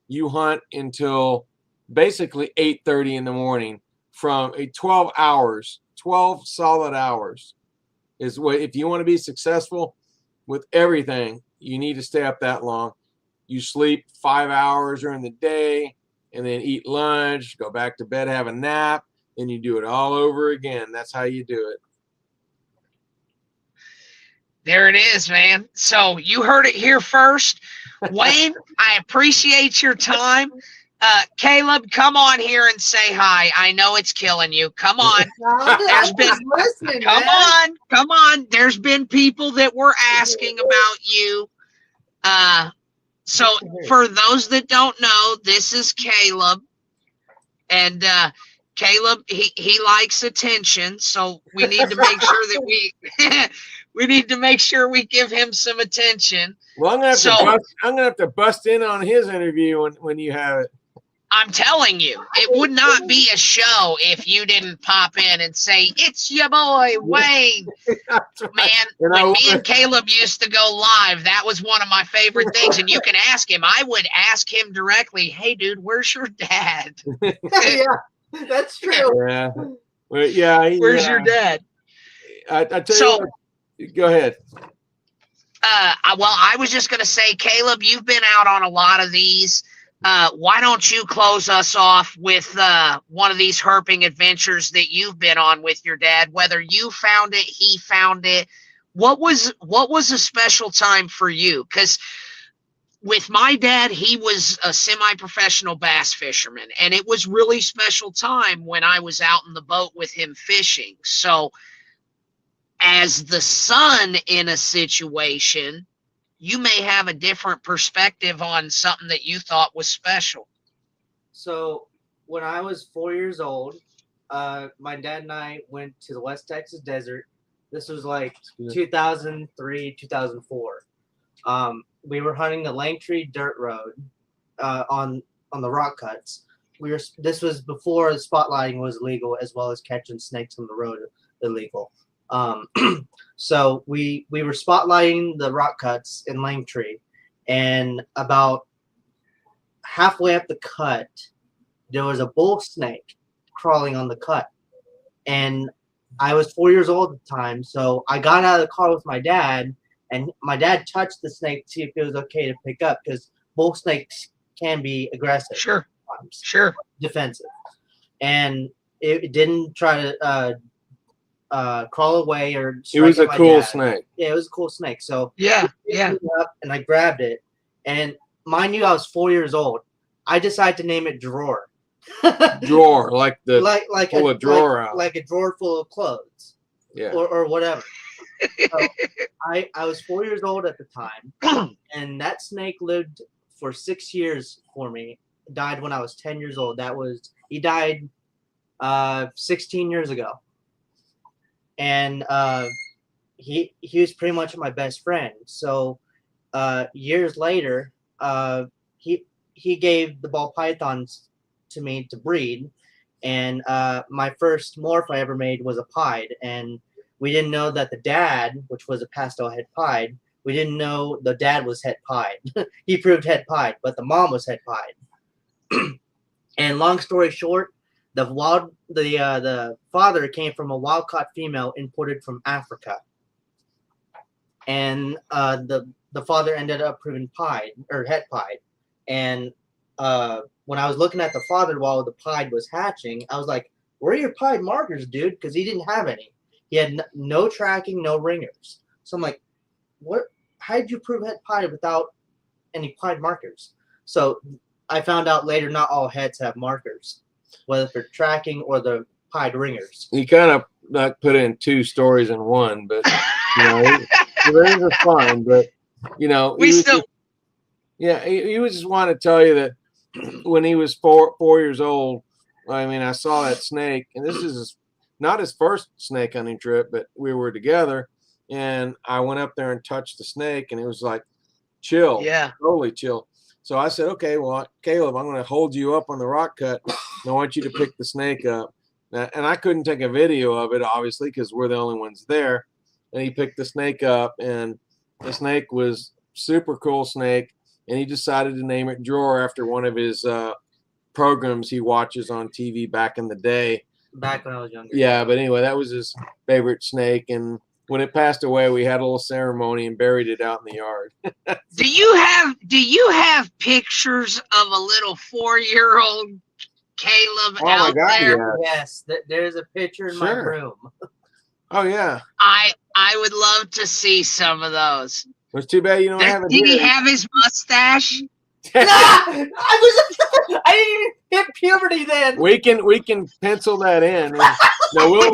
you hunt until basically 8:30 in the morning from 12 hours, 12 solid hours is what, if you want to be successful with everything, you need to stay up that long. You sleep 5 hours during the day and then eat lunch, go back to bed, have a nap, and you do it all over again. That's how you do it. There it is, man. So you heard it here first. Wayne, I appreciate your time. Caleb, come on here and say hi. I know it's killing you. Come on. Come on. There's been people that were asking about you. So for those that don't know, this is Caleb. And Caleb, he likes attention, so we need to make sure that we need to make sure we give him some attention. Well, I'm gonna have to bust in on his interview when you have it. I'm telling you, it would not be a show if you didn't pop in and say, "It's your boy, Wayne." Man, when me and Caleb used to go live, that was one of my favorite things. And you can ask him. I would ask him directly, "Hey, dude, where's your dad?" Yeah, that's true. Yeah. Well, yeah. Where's your dad? I tell you what, go ahead. Well, I was just going to say, Caleb, you've been out on a lot of these. Why don't you close us off with one of these herping adventures that you've been on with your dad? Whether you found it, he found it. What was a special time for you? Because with my dad, he was a semi-professional bass fisherman, and it was really special time when I was out in the boat with him fishing. So as the son in a situation, you may have a different perspective on something that you thought was special. So when I was 4 years old, my dad and I went to the West Texas desert. This was like 2003, 2004. We were hunting the Langtree Dirt Road on the rock cuts. This was before the spotlighting was legal, as well as catching snakes on the road illegal. So we were spotlighting the rock cuts in Langtree, and about halfway up the cut, there was a bull snake crawling on the cut. And I was 4 years old at the time, so I got out of the car with my dad, and my dad touched the snake to see if it was okay to pick up, because bull snakes can be aggressive. Sure. Defensive. And it didn't try to crawl away or it was a cool snake. Yeah, it was a cool snake. So yeah. And I grabbed it, and mind you, I was 4 years old. I decided to name it Drawer. Drawer, like the like pull a drawer out, like a drawer full of clothes. Yeah, or whatever. So I was 4 years old at the time, and that snake lived for 6 years for me. Died when I was 10 years old. He died 16 years ago, and he was pretty much my best friend. So years later, he gave the ball pythons to me to breed, and my first morph I ever made was a pied, and we didn't know that the dad, which was a pastel head pied, we didn't know the dad was het pied. He proved het pied, but the mom was het pied. And long story short, the father came from a wild caught female imported from Africa, and the father ended up proving pied or het pied. And when I was looking at the father while the pied was hatching, I was like, "Where are your pied markers, dude?" Because he didn't have any. He had no tracking, no ringers. So I'm like, "What? How did you prove het pied without any pied markers?" So I found out later, not all heads have markers, whether for tracking or the pied ringers. He kind of like put in two stories in one, but you know, the rings are fine. But you know, he was just wanting to tell you that when he was 4 years old, I mean, I saw that snake, and this is not his first snake hunting trip, but we were together, and I went up there and touched the snake, and it was like chill, totally chill. So I said, "Okay, well, Caleb, I'm going to hold you up on the rock cut, and I want you to pick the snake up." And I couldn't take a video of it, obviously, because we're the only ones there. And he picked the snake up, and the snake was super cool snake, and he decided to name it Drawer after one of his programs he watches on TV back in the day. Back when I was younger. Yeah, but anyway, that was his favorite snake, and when it passed away, we had a little ceremony and buried it out in the yard. Do you have pictures of a little 4-year-old Caleb out there? Yeah. Yes, there's a picture in my room. Oh yeah. I would love to see some of those. It's too bad you don't have it. Did he have his mustache? I didn't even hit puberty then. We can pencil that in. No, we'll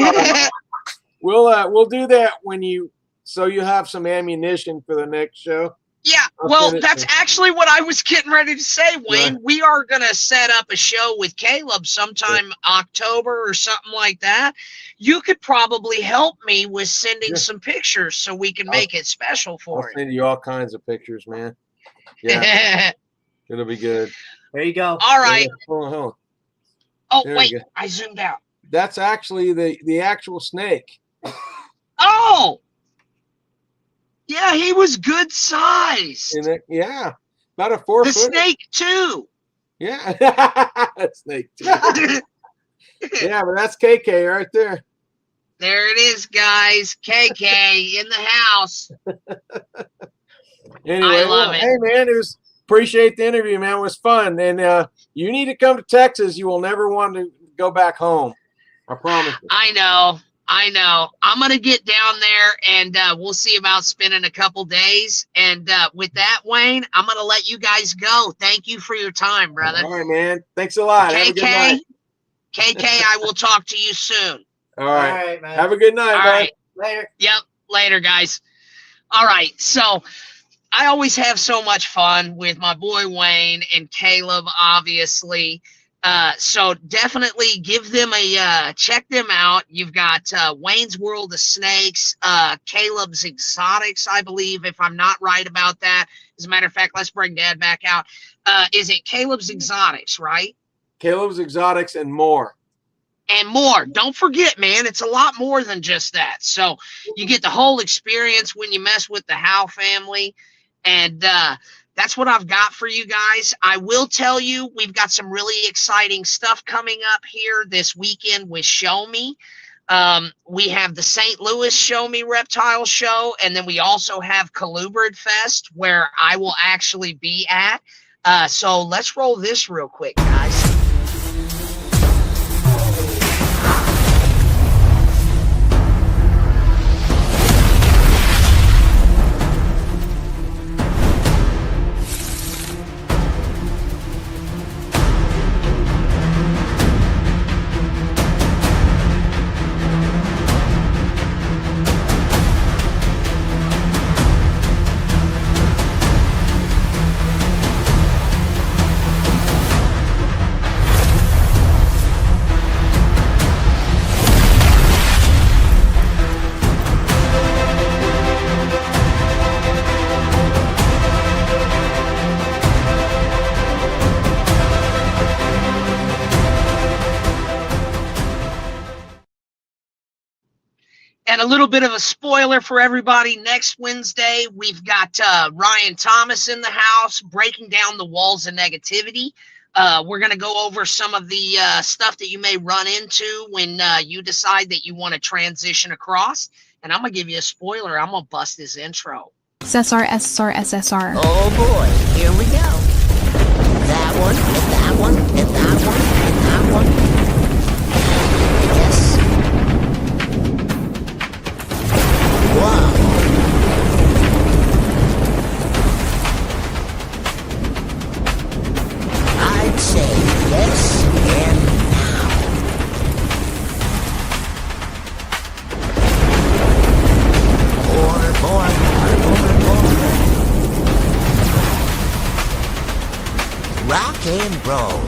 do that when you have some ammunition for the next show. Yeah, well, that's actually what I was getting ready to say, Wayne. Yeah. We are going to set up a show with Caleb sometime October or something like that. You could probably help me with sending some pictures so we can make it special for I'll him. send you all kinds of pictures, man. Yeah, it'll be good. There you go. All right. Hold on. Oh, There wait, we go. I zoomed out. That's actually the actual snake. Oh! Yeah, he was good size. Yeah, about a 4 The foot. snake, too. Yeah, snake too. Yeah, but that's KK right there. There it is, guys. KK in the house. Anyway, I love it. Hey, man, appreciate the interview, man. It was fun, and you need to come to Texas. You will never want to go back home. I promise you. I know. I'm going to get down there, and we'll see about spending a couple days. And with that, Wayne, I'm going to let you guys go. Thank you for your time, brother. All right, man. Thanks a lot. Have a good night. KK, I will talk to you soon. All right. All right, man. Have a good night, All man. right. Later. Yep. Later, guys. All right. So I always have so much fun with my boy Wayne and Caleb, obviously. So definitely give them check them out. You've got Wayne's World of Snakes, Caleb's Exotics, I believe, if I'm not right about that. As a matter of fact, let's bring Dad back out. Is it Caleb's Exotics, right? Caleb's Exotics and more. And more. Don't forget, man, it's a lot more than just that. So you get the whole experience when you mess with the Howell family. And that's what I've got for you guys. I will tell you, we've got some really exciting stuff coming up here this weekend with Show Me. We have the St. Louis Show Me Reptile Show, and then we also have Coldblooded Fest, where I will actually be at. So let's roll this real quick, guys. And a little bit of a spoiler for everybody. Next Wednesday, we've got Ryan Thomas in the house breaking down the walls of negativity. We're going to go over some of the stuff that you may run into when you decide that you want to transition across. And I'm going to give you a spoiler. I'm going to bust his intro. SSR, SSR, SSR. Oh boy, here we go. That one, and that one, and that one, and that one. Yes. Wow. I'd say yes and now. More. Rock and roll.